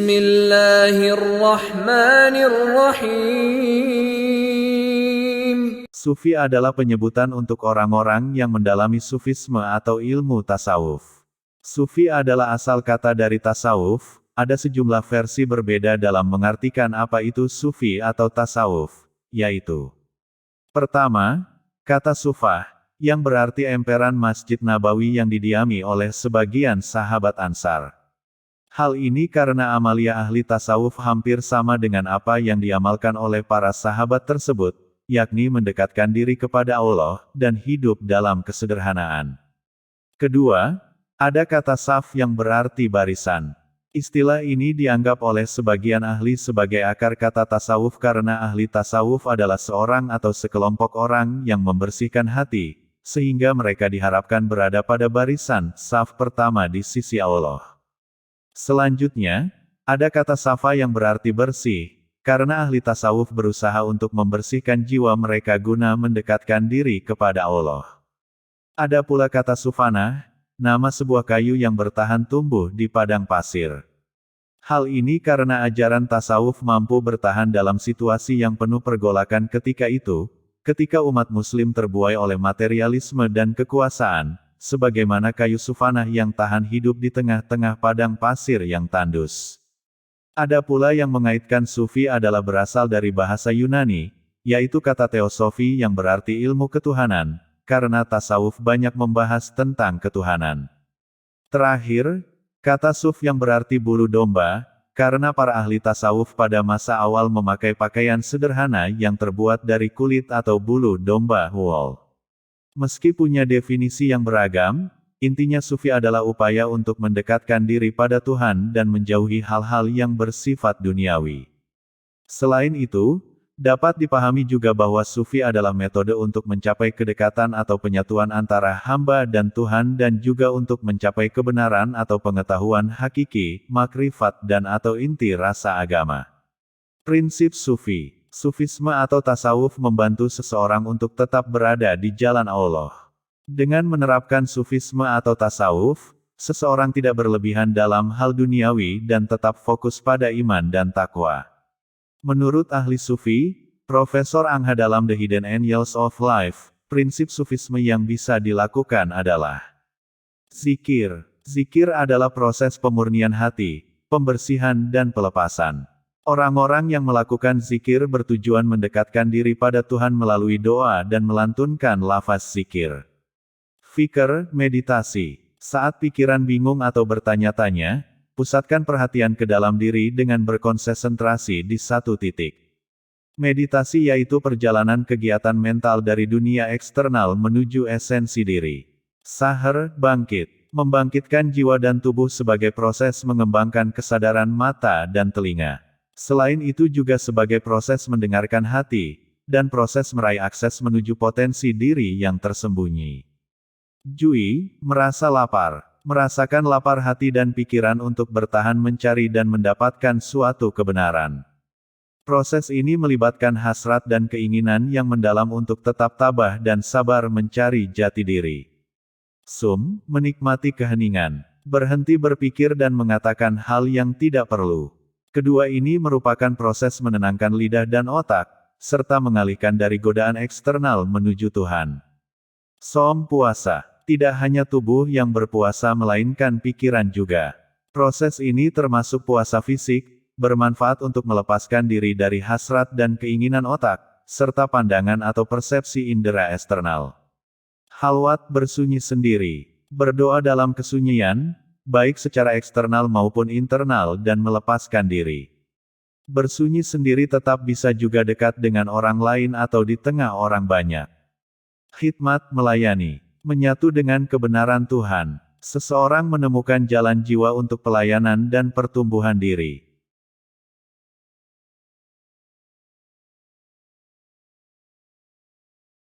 Bismillahirrahmanirrahim. Sufi adalah penyebutan untuk orang-orang yang mendalami sufisme atau ilmu tasawuf. Sufi adalah asal kata dari tasawuf, ada sejumlah versi berbeda dalam mengartikan apa itu sufi atau tasawuf, yaitu: pertama, kata sufah, yang berarti emperan Masjid Nabawi yang didiami oleh sebagian sahabat Ansar. Hal ini karena amalia ahli tasawuf hampir sama dengan apa yang diamalkan oleh para sahabat tersebut, yakni mendekatkan diri kepada Allah, dan hidup dalam kesederhanaan. Kedua, ada kata saf yang berarti barisan. Istilah ini dianggap oleh sebagian ahli sebagai akar kata tasawuf karena ahli tasawuf adalah seorang atau sekelompok orang yang membersihkan hati, sehingga mereka diharapkan berada pada barisan saf pertama di sisi Allah. Selanjutnya, ada kata safa yang berarti bersih, karena ahli tasawuf berusaha untuk membersihkan jiwa mereka guna mendekatkan diri kepada Allah. Ada pula kata sufana, nama sebuah kayu yang bertahan tumbuh di padang pasir. Hal ini karena ajaran tasawuf mampu bertahan dalam situasi yang penuh pergolakan ketika itu, ketika umat muslim terbuai oleh materialisme dan kekuasaan, sebagaimana kayu sufanah yang tahan hidup di tengah-tengah padang pasir yang tandus. Ada pula yang mengaitkan sufi adalah berasal dari bahasa Yunani, yaitu kata teosofi yang berarti ilmu ketuhanan, karena tasawuf banyak membahas tentang ketuhanan. Terakhir, kata suf yang berarti bulu domba, karena para ahli tasawuf pada masa awal memakai pakaian sederhana yang terbuat dari kulit atau bulu domba wool. Meski punya definisi yang beragam, intinya sufi adalah upaya untuk mendekatkan diri pada Tuhan dan menjauhi hal-hal yang bersifat duniawi. Selain itu, dapat dipahami juga bahwa sufi adalah metode untuk mencapai kedekatan atau penyatuan antara hamba dan Tuhan dan juga untuk mencapai kebenaran atau pengetahuan hakiki, makrifat dan atau inti rasa agama. Prinsip sufi. Sufisme atau tasawuf membantu seseorang untuk tetap berada di jalan Allah. Dengan menerapkan sufisme atau tasawuf, seseorang tidak berlebihan dalam hal duniawi dan tetap fokus pada iman dan takwa. Menurut ahli sufi, Profesor Angha dalam The Hidden Angels of Life, prinsip sufisme yang bisa dilakukan adalah zikir. Zikir adalah proses pemurnian hati, pembersihan dan pelepasan. Orang-orang yang melakukan zikir bertujuan mendekatkan diri pada Tuhan melalui doa dan melantunkan lafaz zikir. Fikr, meditasi. Saat pikiran bingung atau bertanya-tanya, pusatkan perhatian ke dalam diri dengan berkonsentrasi di satu titik. Meditasi yaitu perjalanan kegiatan mental dari dunia eksternal menuju esensi diri. Sahar, bangkit. Membangkitkan jiwa dan tubuh sebagai proses mengembangkan kesadaran mata dan telinga. Selain itu juga sebagai proses mendengarkan hati, dan proses meraih akses menuju potensi diri yang tersembunyi. Jui, merasa lapar. Merasakan lapar hati dan pikiran untuk bertahan mencari dan mendapatkan suatu kebenaran. Proses ini melibatkan hasrat dan keinginan yang mendalam untuk tetap tabah dan sabar mencari jati diri. Sum, menikmati keheningan. Berhenti berpikir dan mengatakan hal yang tidak perlu. Kedua ini merupakan proses menenangkan lidah dan otak, serta mengalihkan dari godaan eksternal menuju Tuhan. Som, puasa. Tidak hanya tubuh yang berpuasa melainkan pikiran juga. Proses ini termasuk puasa fisik, bermanfaat untuk melepaskan diri dari hasrat dan keinginan otak, serta pandangan atau persepsi indera eksternal. Halwat, bersunyi sendiri. Berdoa dalam kesunyian, baik secara eksternal maupun internal dan melepaskan diri. Bersunyi sendiri tetap bisa juga dekat dengan orang lain atau di tengah orang banyak. Khidmat, melayani. Menyatu dengan kebenaran Tuhan. Seseorang menemukan jalan jiwa untuk pelayanan dan pertumbuhan diri.